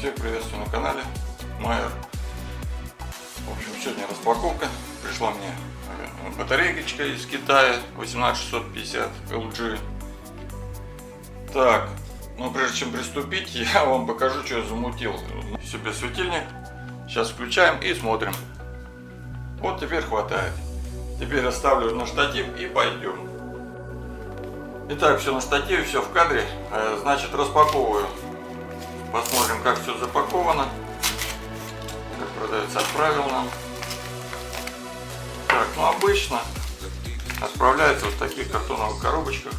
Всех приветствую на канале Майер. В общем, сегодня распаковка. Пришла мне батарейка из Китая 18650 LG. Так, но прежде чем приступить, я вам покажу, что я замутил себе светильник. Сейчас включаем и смотрим. Вот теперь хватает. Теперь оставлю на штатив и пойдем. Итак, все на штативе, все в кадре. Значит, распаковываю. Посмотрим, как все запаковано. Как продавец отправил нам. Так, ну обычно отправляется в таких картоновых коробочках.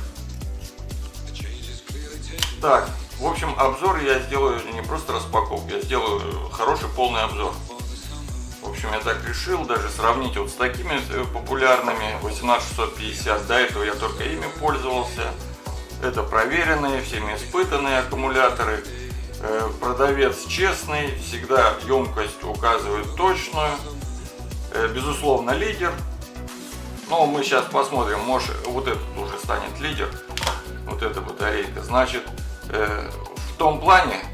Так, в общем, обзор я сделаю не просто распаковку, я сделаю хороший полный обзор. В общем, я так решил даже сравнить вот с такими популярными 18650. До этого я только ими пользовался. Это проверенные, всеми испытанные аккумуляторы. Продавец честный, всегда емкость указывает точную. Безусловно, лидер. Но мы сейчас посмотрим, может вот этот уже станет лидер. Вот эта батарейка. Значит, в том плане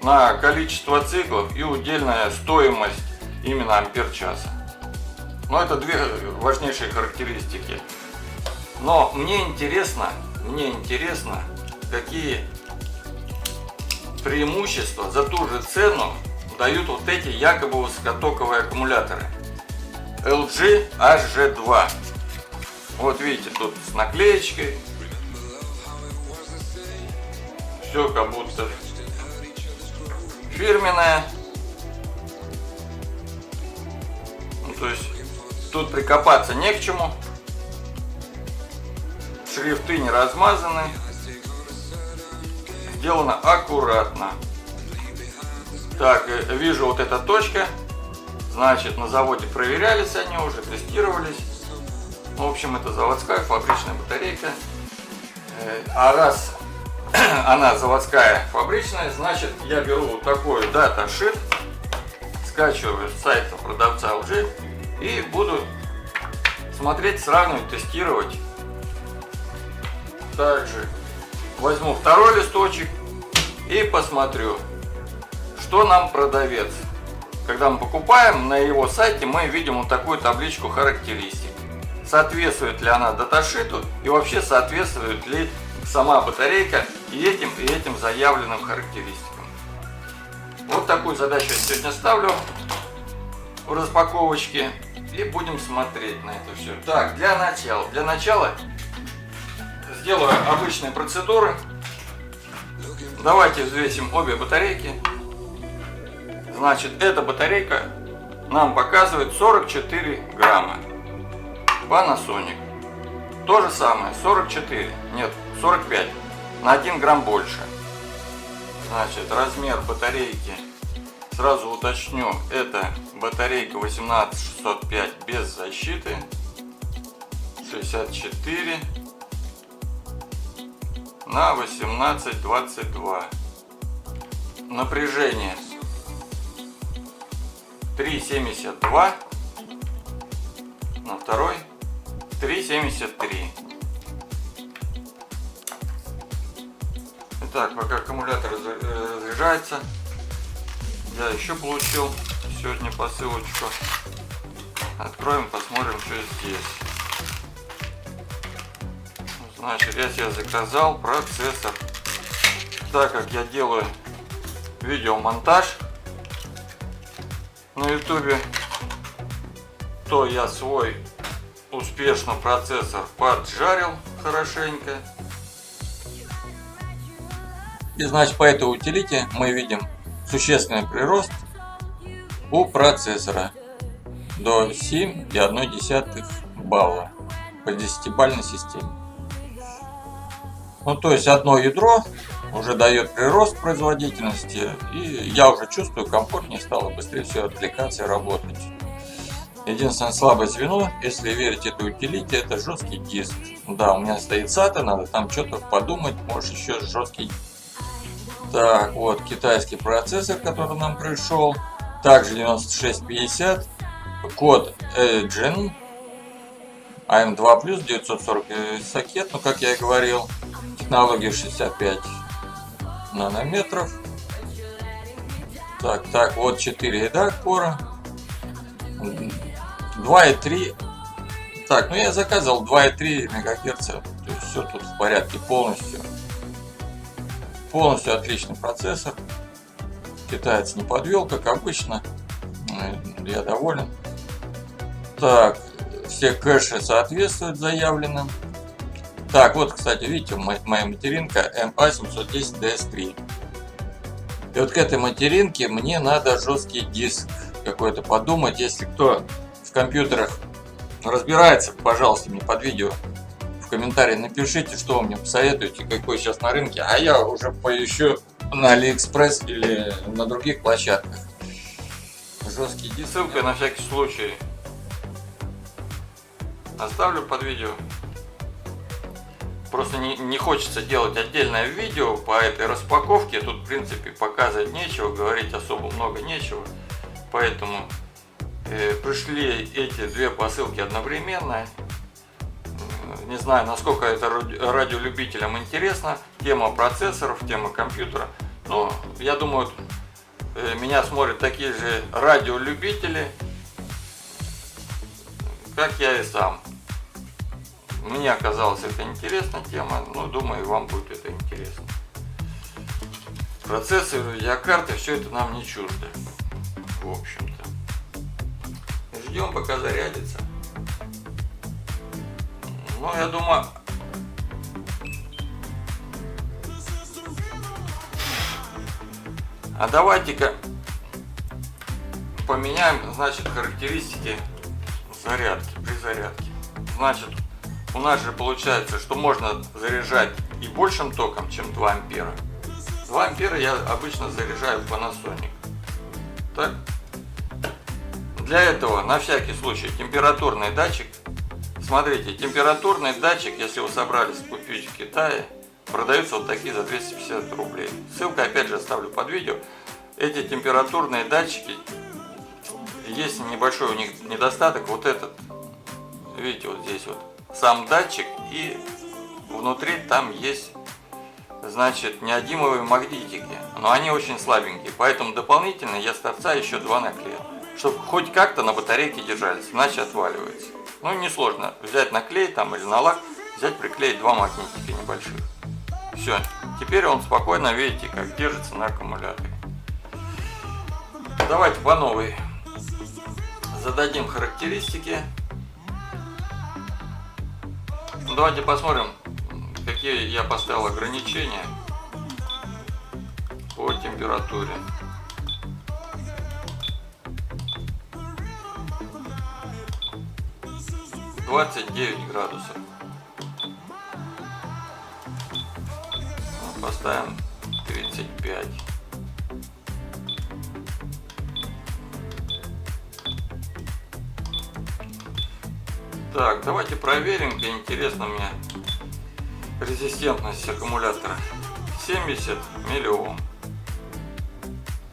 на количество циклов и удельная стоимость именно ампер-часа. Но это две важнейшие характеристики. Но мне интересно, какие преимущества за ту же цену дают вот эти якобы высокотоковые аккумуляторы LG HG2. Вот видите, тут с наклеечкой. Все как будто фирменное. Ну, то есть тут прикопаться не к чему. Шрифты не размазаны. Сделано аккуратно. Так, вижу вот эта точка. Значит, на заводе проверялись они уже, тестировались. В общем, это заводская фабричная батарейка. А раз она заводская фабричная, значит, я беру вот такой даташит, скачиваю с сайта продавца LG и буду смотреть, сравнивать, тестировать. Также возьму второй листочек и посмотрю, что нам продавец. Когда мы покупаем, на его сайте мы видим вот такую табличку характеристик. Соответствует ли она даташиту и вообще соответствует ли сама батарейка и этим заявленным характеристикам. Вот такую задачу я сегодня ставлю в распаковочке и будем смотреть на это все. Так, для начала сделаю обычные процедуры. Давайте взвесим обе батарейки. Значит, эта батарейка нам показывает 44 грамма. Panasonic. То же самое, 44, нет, 45, на 1 грамм больше. Значит, размер батарейки, сразу уточню, это батарейка 18605 без защиты, 64 на 1822. Напряжение 3,72, на второй 3,73. Итак, пока аккумулятор разряжается, я еще получил сегодня посылочку. Откроем, посмотрим, что здесь. Значит, я себе заказал процессор. Так как я делаю видеомонтаж на ютубе, то я свой успешно процессор поджарил хорошенько. И значит, по этой утилите мы видим существенный прирост у процессора до 7,1 балла по 10-бальной системе. Ну, то есть одно ядро уже дает прирост производительности, и я уже чувствую, комфортнее стало, быстрее все отвлекаться и работать. Единственное слабое звено, если верить этой утилите, это жесткий диск. Да, у меня стоит SATA, надо там что-то подумать, может еще жесткий. Так, вот китайский процессор, который нам пришел. Также 9650, код Gen, AM2+, 940 сокет, ну как я и говорил, технология 65 нанометров. Так, вот 4 редактора. 2,3. Так, ну я заказывал 2,3 МГц. То есть все тут в порядке полностью. Полностью отличный процессор. Китаец не подвел, как обычно. Я доволен. Так, все кэши соответствуют заявленным. Так, вот, кстати, видите, моя материнка MA710DS3. И вот к этой материнке мне надо жесткий диск какой-то подумать. Если кто в компьютерах разбирается, пожалуйста, мне под видео в комментарии напишите, что вы мне посоветуете, какой сейчас на рынке. А я уже поищу на Алиэкспресс или на других площадках. Жесткий диск. Ссылка на всякий случай оставлю под видео. Просто не хочется делать отдельное видео по этой распаковке. Тут, в принципе, показывать нечего, говорить особо много нечего. Поэтому пришли эти две посылки одновременно. Не знаю, насколько это радиолюбителям интересно. Тема процессоров, тема компьютера. Но я думаю, меня смотрят такие же радиолюбители, как я и сам. Мне оказалась это интересная тема, но думаю, и вам будет это интересно. Процессоры, видеокарты, все это нам не чуждо, в общем-то. Ждем, пока зарядится. Ну, я думаю, а давайте-ка поменяем, значит, характеристики зарядки, при зарядке. Значит, у нас же получается, что можно заряжать и большим током, чем 2 ампера. 2 ампера я обычно заряжаю в Panasonic. Так. Для этого, на всякий случай, температурный датчик. Смотрите, температурный датчик, если вы собрались купить в Китае, продаются вот такие за 250 рублей. Ссылку опять же оставлю под видео. Эти температурные датчики, есть небольшой у них недостаток, вот этот, видите, вот здесь вот, сам датчик, и внутри там есть, значит, неодимовые магнитики, но они очень слабенькие, поэтому дополнительно я с торца еще 2 наклеил, чтобы хоть как-то на батарейке держались, иначе отваливается. Ну, несложно взять наклей там или на лак, взять, приклеить 2 магнитика небольших. Все, теперь он спокойно, видите, как держится на аккумуляторе. Давайте по новой зададим характеристики. Давайте посмотрим, какие я поставил ограничения по температуре. — 29 градусов. Поставим 35. Так, давайте проверим, где интересно мне резистентность аккумулятора. 70 миллиом.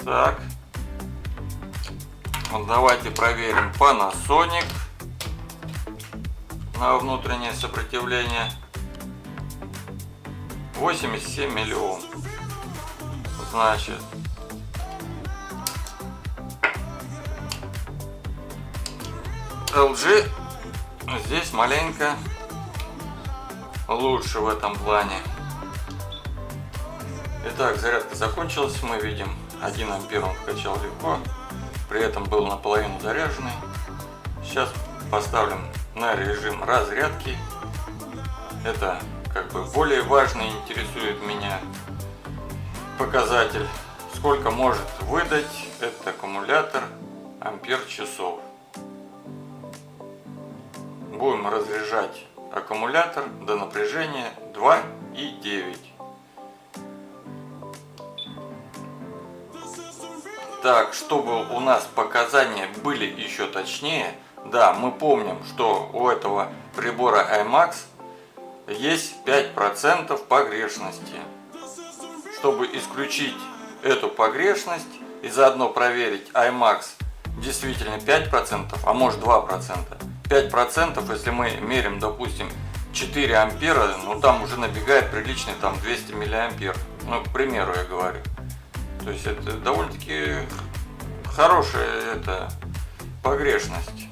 Так. Вот давайте проверим Panasonic на внутреннее сопротивление. 87 миллиом. Значит, LG здесь маленько лучше в этом плане. Итак, зарядка закончилась. Мы видим, 1 ампер он вкачал легко, при этом был наполовину заряженный. Сейчас поставим на режим разрядки. Это как бы более важный, интересует меня показатель, сколько может выдать этот аккумулятор ампер-часов. Будем разряжать аккумулятор до напряжения 2,9. Так, чтобы у нас показания были еще точнее, да, мы помним, что у этого прибора IMAX есть 5% погрешности. Чтобы исключить эту погрешность и заодно проверить IMAX действительно 5%, а может 2%. 5%, если мы мерим, допустим, 4 ампера, ну там уже набегает приличный там 200 миллиампер. Ну, к примеру, я говорю. То есть это довольно-таки хорошая погрешность,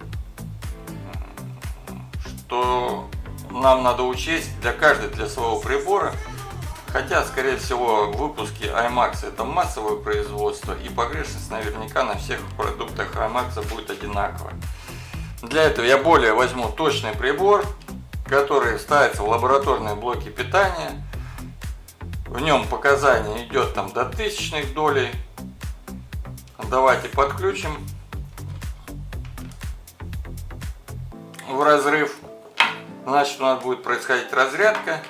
что нам надо учесть для своего прибора. Хотя, скорее всего, выпуски IMAX это массовое производство, и погрешность наверняка на всех продуктах IMAX будет одинаковая. Для этого я более возьму точный прибор, который ставится в лабораторные блоки питания. В нем показание идет там до тысячных долей. Давайте подключим в разрыв. Значит, у нас будет происходить разрядка.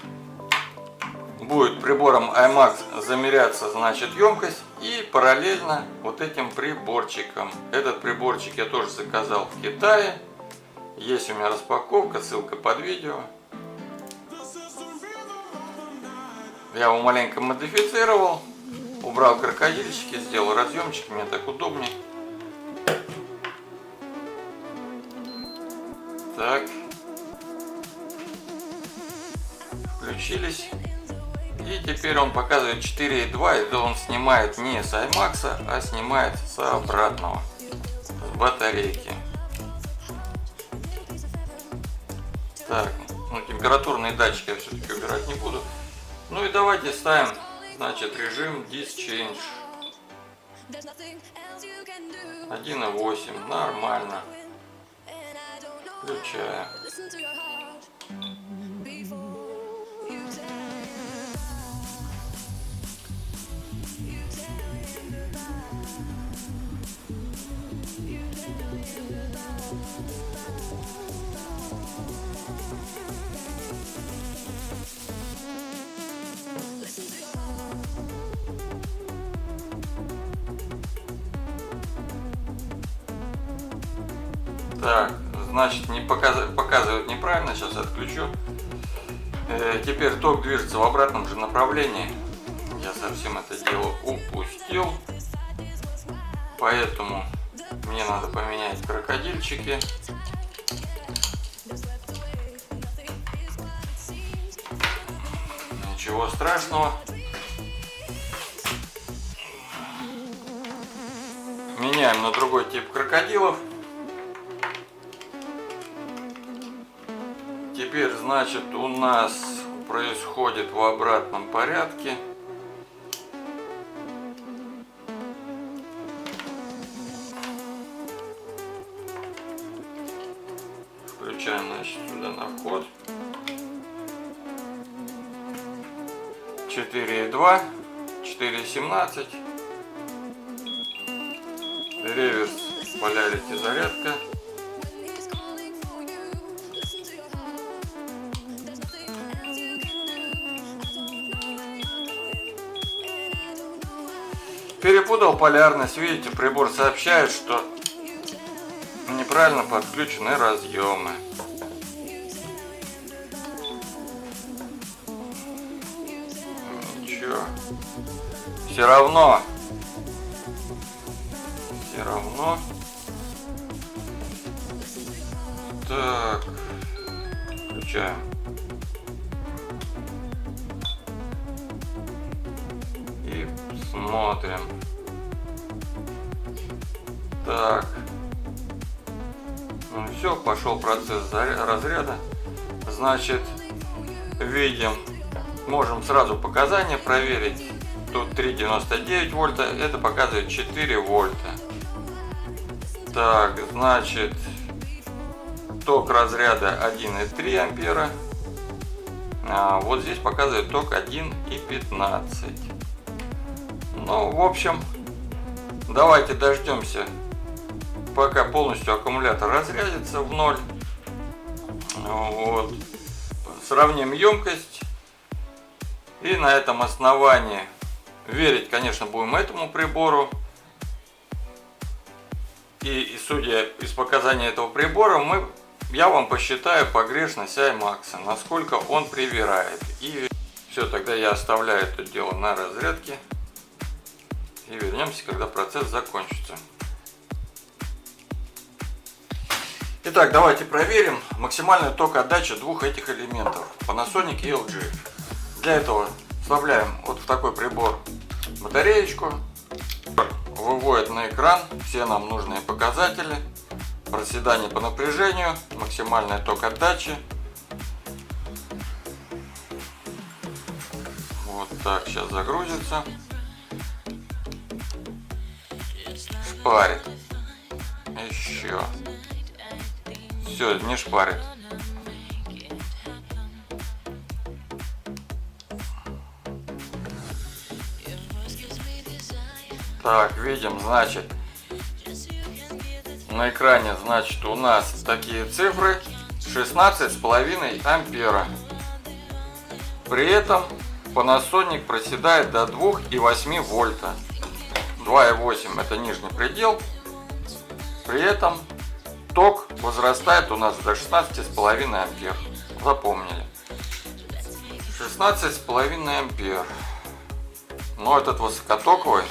Будет прибором IMAX замеряться, значит, емкость, и параллельно вот этим приборчиком. Этот приборчик я тоже заказал в Китае. Есть у меня распаковка, ссылка под видео. Я его маленько модифицировал, убрал крокодильчики, сделал разъемчик, мне так удобнее. Так, включились. И теперь он показывает 4,2, это он снимает не с IMAX, а снимает с обратного, с батарейки. Так, ну, температурные датчики я все-таки убирать не буду. Ну и давайте ставим, значит, режим Discharge 1,8, нормально. Включаем. Так, значит, не показывает неправильно, сейчас отключу. Теперь ток движется в обратном же направлении. Я совсем это дело упустил. Поэтому мне надо поменять крокодильчики. Ничего страшного. Меняем на другой тип крокодилов. Теперь, значит, у нас происходит в обратном порядке. Включаем, значит, сюда на вход. 4,2, 4,17. Реверс, полярити, зарядка. Перепутал полярность. Видите, прибор сообщает, что неправильно подключены разъемы. Ничего. Все равно. Так. Включаем. И смотрим. Так. Ну все, пошел процесс разряда. Значит, видим, можем сразу показания проверить. Тут 3,99 вольта, это показывает 4 вольта. Так, значит, ток разряда 1,3 ампера. А вот здесь показывает ток 1,15. Ну, в общем, давайте дождемся, пока полностью аккумулятор разрядится в ноль. Вот. Сравним емкость. И на этом основании верить, конечно, будем этому прибору. И судя из показаний этого прибора, я вам посчитаю погрешность IMAX, насколько он привирает. И все, тогда я оставляю это дело на разрядке. И вернемся, когда процесс закончится. Итак, давайте проверим максимальную ток-отдачу двух этих элементов, Panasonic и LG. Для этого вставляем вот в такой прибор батареечку, выводит на экран все нам нужные показатели. Проседание по напряжению, максимальный ток отдачи. Вот так, сейчас загрузится. Шпарит. Еще. Все, не шпарит. Так, видим, значит, на экране, значит, у нас такие цифры: 16,5 ампера. При этом Panasonic проседает до 2,8 вольта. 2,8 это нижний предел. При этом ток возрастает у нас до 16,5 ампер. Запомнили. 16,5 ампер. Но этот высокотоковый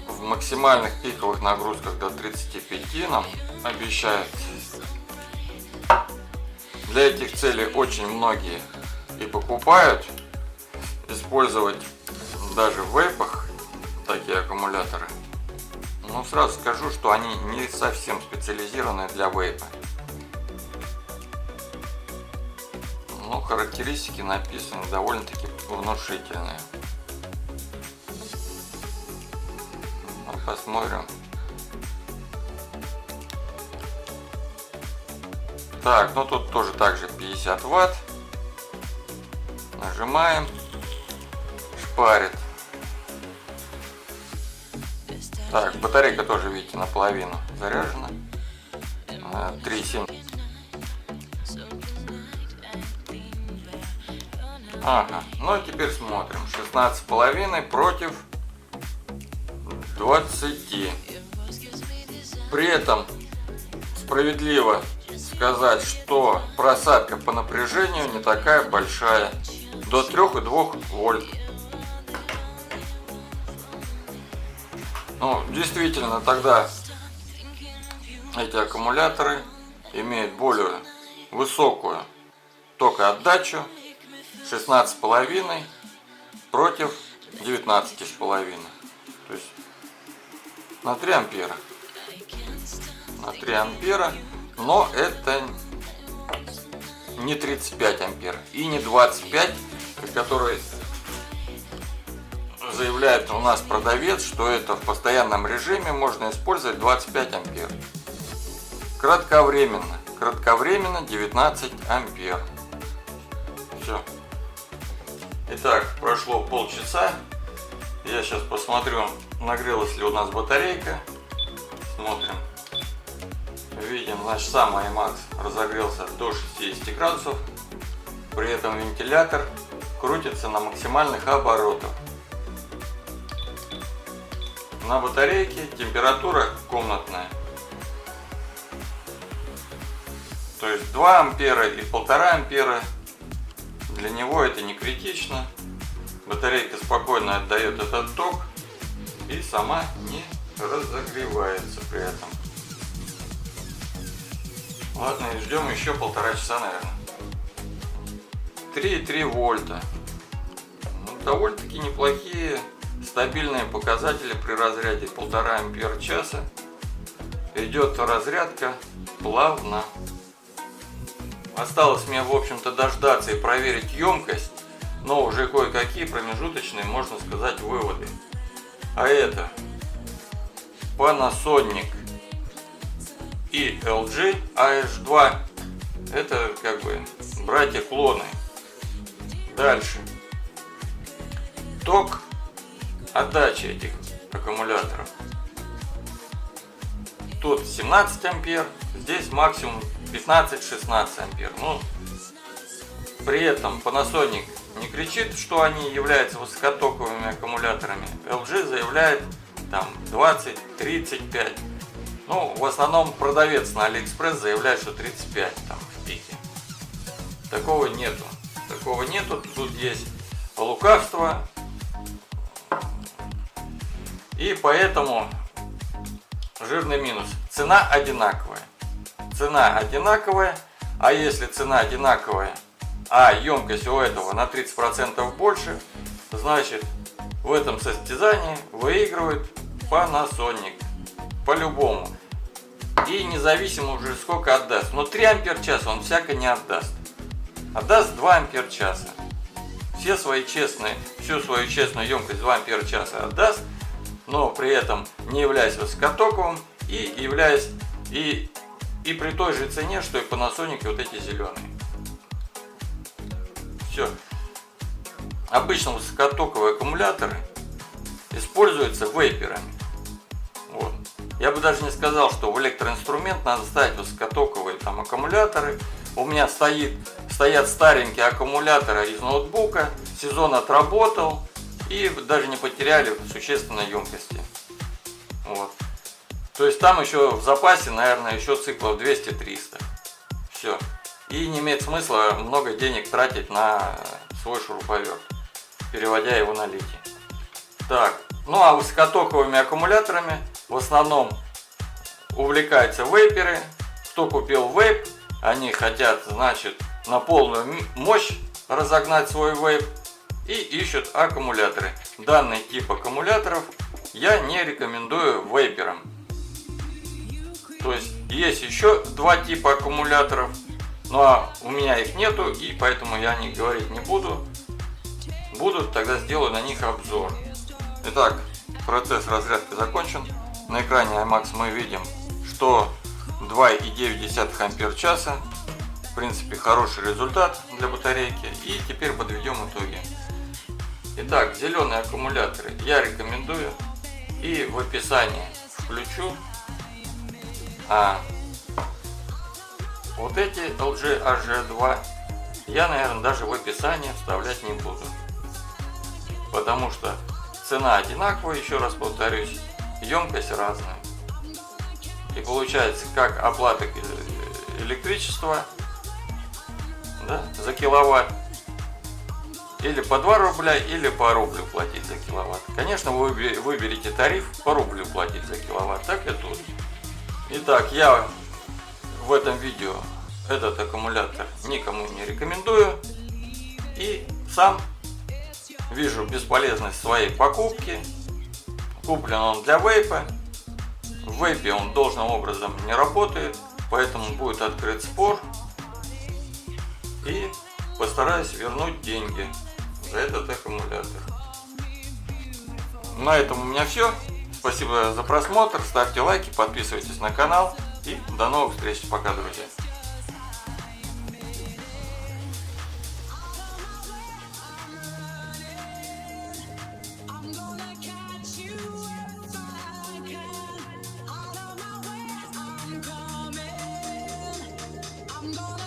в максимальных пиковых нагрузках до 35 нам обещает. Для этих целей очень многие и покупают использовать даже в вейпах такие аккумуляторы. Но сразу скажу, что они не совсем специализированы для вейпа. Но характеристики написаны довольно-таки внушительные. Посмотрим. Так, ну тут тоже также 50 ватт. Нажимаем. Шпарит. Так, батарейка тоже, видите, наполовину заряжена. 3,7. Ага, ну и теперь смотрим. 16,5 против 20. При этом справедливо сказать, что просадка по напряжению не такая большая. До 3,2 вольт. Ну, действительно, тогда эти аккумуляторы имеют более высокую токоотдачу. 16,5 против 19,5. То есть на 3 ампера. На 3 ампера. Но это не 35 ампер и не 25, который заявляет у нас продавец, что это в постоянном режиме можно использовать 25 ампер. Кратковременно 19 ампер. Все. Итак, прошло полчаса. Я сейчас посмотрю, нагрелась ли у нас батарейка. Смотрим. Видим, значит, сам iMax разогрелся до 60 градусов. При этом вентилятор крутится на максимальных оборотах. На батарейке температура комнатная. То есть 2 ампера и 1,5 ампера. Для него это не критично. Батарейка спокойно отдает этот ток и сама не разогревается при этом. Ладно, и ждем еще 1,5 часа, наверное. 3,3 вольта. Ну, довольно-таки неплохие стабильные показатели при разряде 1,5 ампера часа. Идет разрядка плавно. Осталось мне, в общем-то, дождаться и проверить емкость, но уже кое-какие промежуточные, можно сказать, выводы. А это Panasonic и LG AH2. Это как бы братья-клоны. Дальше. Ток отдачи этих аккумуляторов. Тут 17 ампер, здесь максимум 15-16 ампер. Ну, при этом Panasonic не кричит, что они являются высокотоковыми аккумуляторами. LG заявляет там 20-35. Ну, в основном продавец на AliExpress заявляет, что 35 там в пике. Такого нету. Такого нету. Тут есть лукавство. И поэтому жирный минус. Цена одинаковая. Цена одинаковая. А если цена одинаковая, а емкость у этого на 30% больше, значит в этом состязании выигрывает Panasonic. По-любому. И независимо уже сколько отдаст. Но 3 ампер-часа он всяко не отдаст. Отдаст 2 ампер-часа. Всю свою честную емкость 2 ампер-часа отдаст, но при этом не являясь высокотоковым и являясь и при той же цене, что и Panasonic, вот эти зеленые. Все. Обычно высокотоковые аккумуляторы используются вейперами. Вот. Я бы даже не сказал, что в электроинструмент надо ставить высокотоковые там аккумуляторы. У меня стоят старенькие аккумуляторы из ноутбука, сезон отработал и даже не потеряли существенной емкости. Вот. То есть там еще в запасе, наверное, еще циклов 200-300. Все. И не имеет смысла много денег тратить на свой шуруповерт, переводя его на литий. Так, ну а высокотоковыми аккумуляторами в основном увлекаются вейперы. Кто купил вейп, они хотят, значит, на полную мощь разогнать свой вейп и ищут аккумуляторы. Данный тип аккумуляторов я не рекомендую вейперам. То есть еще 2 типа аккумуляторов, но у меня их нету, и поэтому я о них говорить не буду. Будут, тогда сделаю на них обзор. Итак, процесс разрядки закончен. На экране IMAX мы видим, что 2,9 ампер-часа. В принципе, хороший результат для батарейки. И теперь подведем итоги. Итак, зеленые аккумуляторы я рекомендую. И в описании включу. А вот эти LG AG2 я, наверное, даже в описании вставлять не буду. Потому что цена одинаковая, еще раз повторюсь, емкость разная. И получается, как оплата электричества, да, за киловатт, или по 2 рубля, или по рублю платить за киловатт. Конечно, вы выберете тариф по рублю платить за киловатт, так и тут. Итак, я в этом видео этот аккумулятор никому не рекомендую. И сам вижу бесполезность своей покупки. Куплен он для вейпа. В вейпе он должным образом не работает, поэтому будет открыт спор. И постараюсь вернуть деньги за этот аккумулятор. На этом у меня все. Спасибо за просмотр. Ставьте лайки, подписывайтесь на канал. И до новых встреч. Пока, друзья. I'm gonna